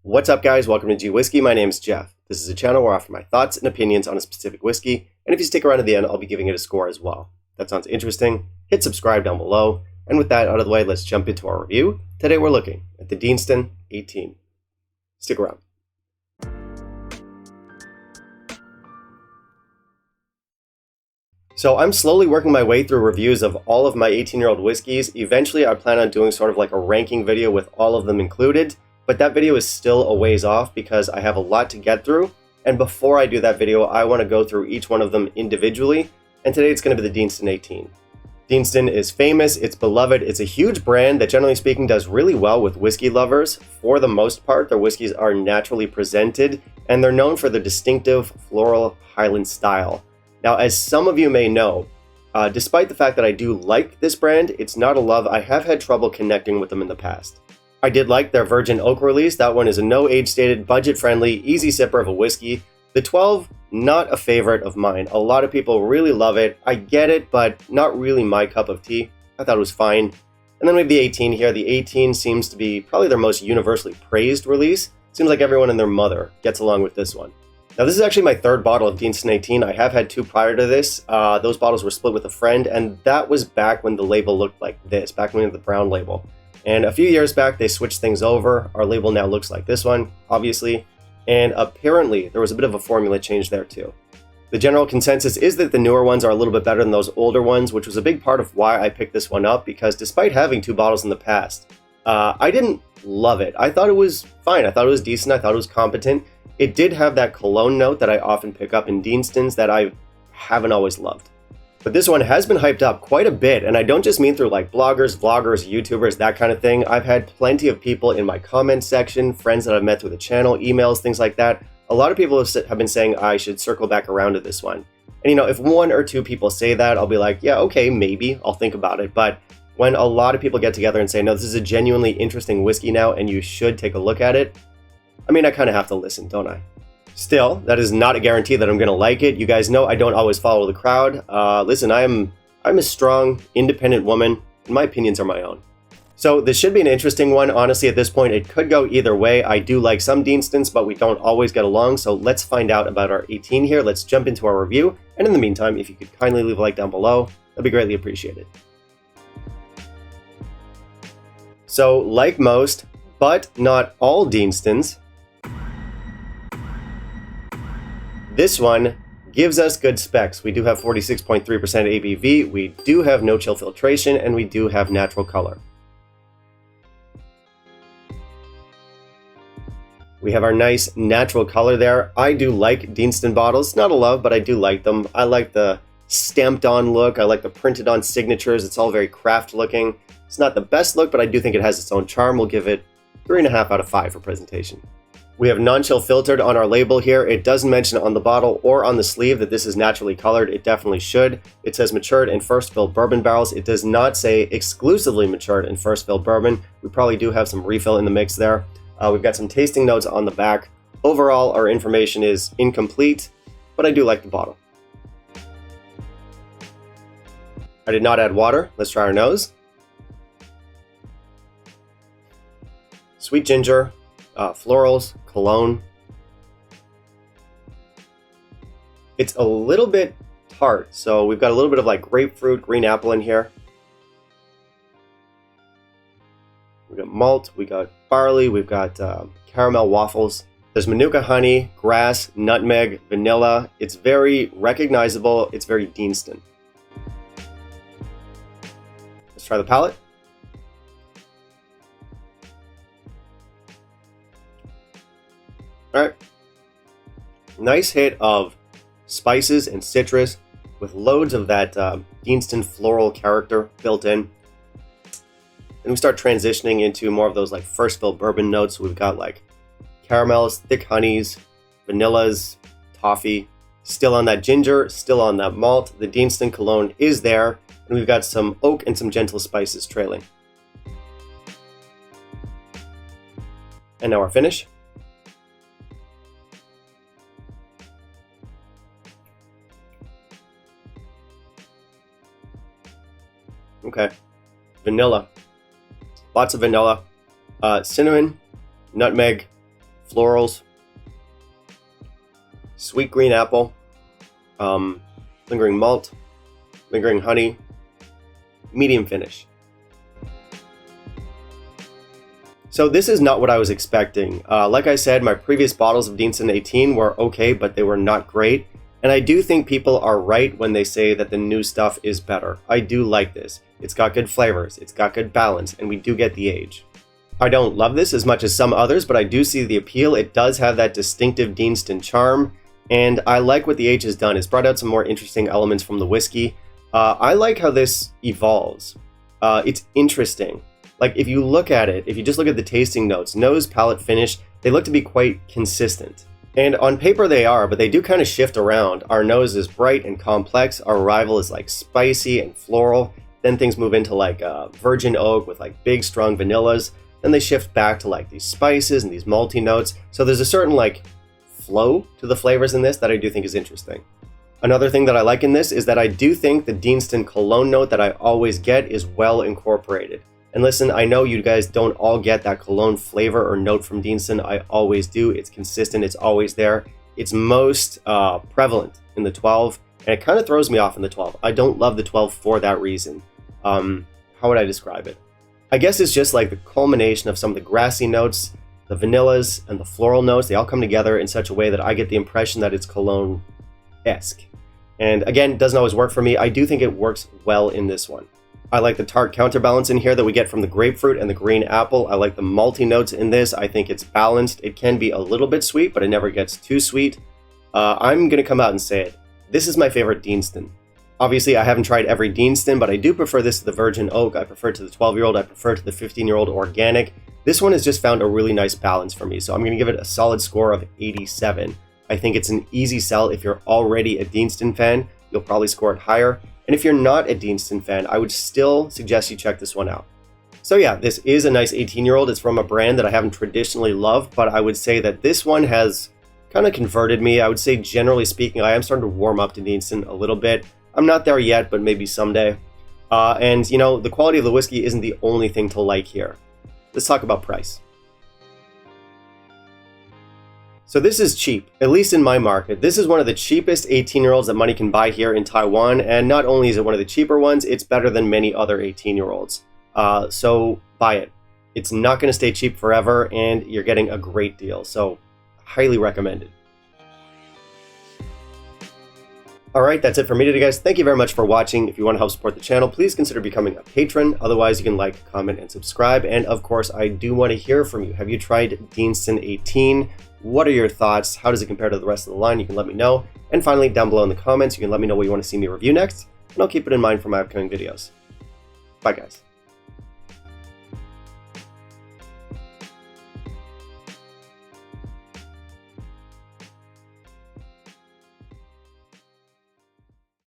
What's up, guys? Welcome to Gwhisky. My name's Jeff. This is a channel where I offer my thoughts and opinions on a specific whiskey, and if you stick around to the end, I'll be giving it a score as well. If that sounds interesting, hit subscribe down below, and with that out of the way, let's jump into our review. Today we're looking at the Deanston 18. Stick around. So I'm slowly working my way through reviews of all of my 18-year-old whiskeys. Eventually, I plan on doing sort of like a ranking video with all of them included, but that video is still a ways off because I have a lot to get through. And before I do that video, I want to go through each one of them individually. And today it's going to be the Deanston 18. Deanston is famous, it's beloved, it's a huge brand that generally speaking does really well with whiskey lovers. For the most part, their whiskeys are naturally presented, and they're known for their distinctive floral highland style. Now, as some of you may know, despite the fact that I do like this brand, it's not a love. I have had trouble connecting with them in the past. I did like their Virgin Oak release. That one is a no age stated, budget friendly, easy sipper of a whiskey. The 12, not a favorite of mine. A lot of people really love it. I get it, but not really my cup of tea. I thought it was fine. And then we have the 18 here. The 18 seems to be probably their most universally praised release. Seems like everyone and their mother gets along with this one. Now, this is actually my third bottle of Deanston 18. I have had two prior to this. Those bottles were split with a friend, and that was back when the label looked like this, back when we had the brown label. And a few years back, they switched things over. Our label now looks like this one, obviously. And apparently, there was a bit of a formula change there too. The general consensus is that the newer ones are a little bit better than those older ones, which was a big part of why I picked this one up, because despite having two bottles in the past, I didn't love it. I thought it was fine. I thought it was decent. I thought it was competent. It did have that cologne note that I often pick up in Deanstons that I haven't always loved. But this one has been hyped up quite a bit, and I don't just mean through like bloggers, vloggers, YouTubers, that kind of thing. I've had plenty of people in my comment section, friends that I've met through the channel, emails, things like that. A lot of people have been saying I should circle back around to this one. And you know, if one or two people say that, I'll be like, yeah, okay, maybe, I'll think about it. But when a lot of people get together and say, no, this is a genuinely interesting whiskey now, and you should take a look at it, I mean, I kind of have to listen, don't I? Still, that is not a guarantee that I'm going to like it. You guys know I don't always follow the crowd. Listen, I'm a strong, independent woman, and my opinions are my own. So this should be an interesting one. Honestly, at this point, it could go either way. I do like some Deanstons, but we don't always get along. So let's find out about our 18 here. Let's jump into our review. And in the meantime, if you could kindly leave a like down below, that'd be greatly appreciated. So like most, but not all Deanstons, this one gives us good specs. We do have 46.3% ABV, we do have no chill filtration, and we do have natural color. We have our nice natural color there. I do like Deanston bottles. Not a love, but I do like them. I like the stamped on look. I like the printed on signatures. It's all very craft looking. It's not the best look, but I do think it has its own charm. We'll give it 3.5 out of 5 for presentation. We have non-chill filtered on our label here. It doesn't mention on the bottle or on the sleeve that this is naturally colored. It definitely should. It says matured in first fill bourbon barrels. It does not say exclusively matured in first fill bourbon. We probably do have some refill in the mix there. We've got some tasting notes on the back. Overall, our information is incomplete, but I do like the bottle. I did not add water. Let's try our nose. Sweet ginger, florals, cologne. It's a little bit tart, so we've got a little bit of like grapefruit, green apple in here. We got malt, we got barley, we've got caramel waffles. There's manuka honey, grass, nutmeg, vanilla. It's very recognizable. It's very Deanston. Let's try the palate. All right, nice hit of spices and citrus with loads of that Deanston floral character built in. And we start transitioning into more of those like first fill bourbon notes. We've got like caramels, thick honeys, vanillas, toffee, still on that ginger, still on that malt. The Deanston cologne is there, and we've got some oak and some gentle spices trailing. And now our finish. Okay, vanilla, lots of vanilla, cinnamon, nutmeg, florals, sweet green apple, lingering malt, lingering honey, medium finish. So this is not what I was expecting. Like I said, my previous bottles of Deanston 18 were okay, but they were not great. And I do think people are right when they say that the new stuff is better. I do like this. It's got good flavors, it's got good balance, and we do get the age. I don't love this as much as some others, but I do see the appeal. It does have that distinctive Deanston charm, and I like what the age has done. It's brought out some more interesting elements from the whiskey. I like how this evolves. It's interesting. Like, if you look at it, if you just look at the tasting notes, nose, palate, finish, they look to be quite consistent. And on paper they are, but they do kind of shift around. Our nose is bright and complex. Our arrival is like spicy and floral. Then things move into like virgin oak with like big, strong vanillas. Then they shift back to like these spices and these malty notes. So there's a certain like flow to the flavors in this that I do think is interesting. Another thing that I like in this is that I do think the Deanston cologne note that I always get is well incorporated. And listen, I know you guys don't all get that cologne flavor or note from Deanston. I always do. It's consistent. It's always there. It's most prevalent in the 12, and it kind of throws me off in the 12. I don't love the 12 for that reason. How would I describe it? I guess it's just like the culmination of some of the grassy notes, the vanillas, and the floral notes. They all come together in such a way that I get the impression that it's cologne-esque. And again, it doesn't always work for me. I do think it works well in this one. I like the tart counterbalance in here that we get from the grapefruit and the green apple. I like the malty notes in this. I think it's balanced. It can be a little bit sweet, but it never gets too sweet. I'm going to come out and say it. This is my favorite Deanston. Obviously, I haven't tried every Deanston, but I do prefer this to the Virgin Oak. I prefer it to the 12-year-old. I prefer it to the 15-year-old Organic. This one has just found a really nice balance for me, so I'm going to give it a solid score of 87. I think it's an easy sell. If you're already a Deanston fan, you'll probably score it higher. And if you're not a Deanston fan, I would still suggest you check this one out. So yeah, this is a nice 18-year-old. It's from a brand that I haven't traditionally loved, but I would say that this one has kind of converted me. I would say, generally speaking, I am starting to warm up to Deanston a little bit. I'm not there yet, but maybe someday. And you know, the quality of the whiskey isn't the only thing to like here. Let's talk about price. So this is cheap, at least in my market. This is one of the cheapest 18-year-olds that money can buy here in Taiwan, and not only is it one of the cheaper ones, it's better than many other 18-year-olds. So buy it. It's not going to stay cheap forever, and you're getting a great deal, so highly recommended. Alright, that's it for me today, guys. Thank you very much for watching. If you want to help support the channel, please consider becoming a patron. Otherwise, you can like, comment, and subscribe. And of course, I do want to hear from you. Have you tried Deanston 18? What are your thoughts? How does it compare to the rest of the line? You can let me know. And finally, down below in the comments, you can let me know what you want to see me review next, and I'll keep it in mind for my upcoming videos. Bye, guys.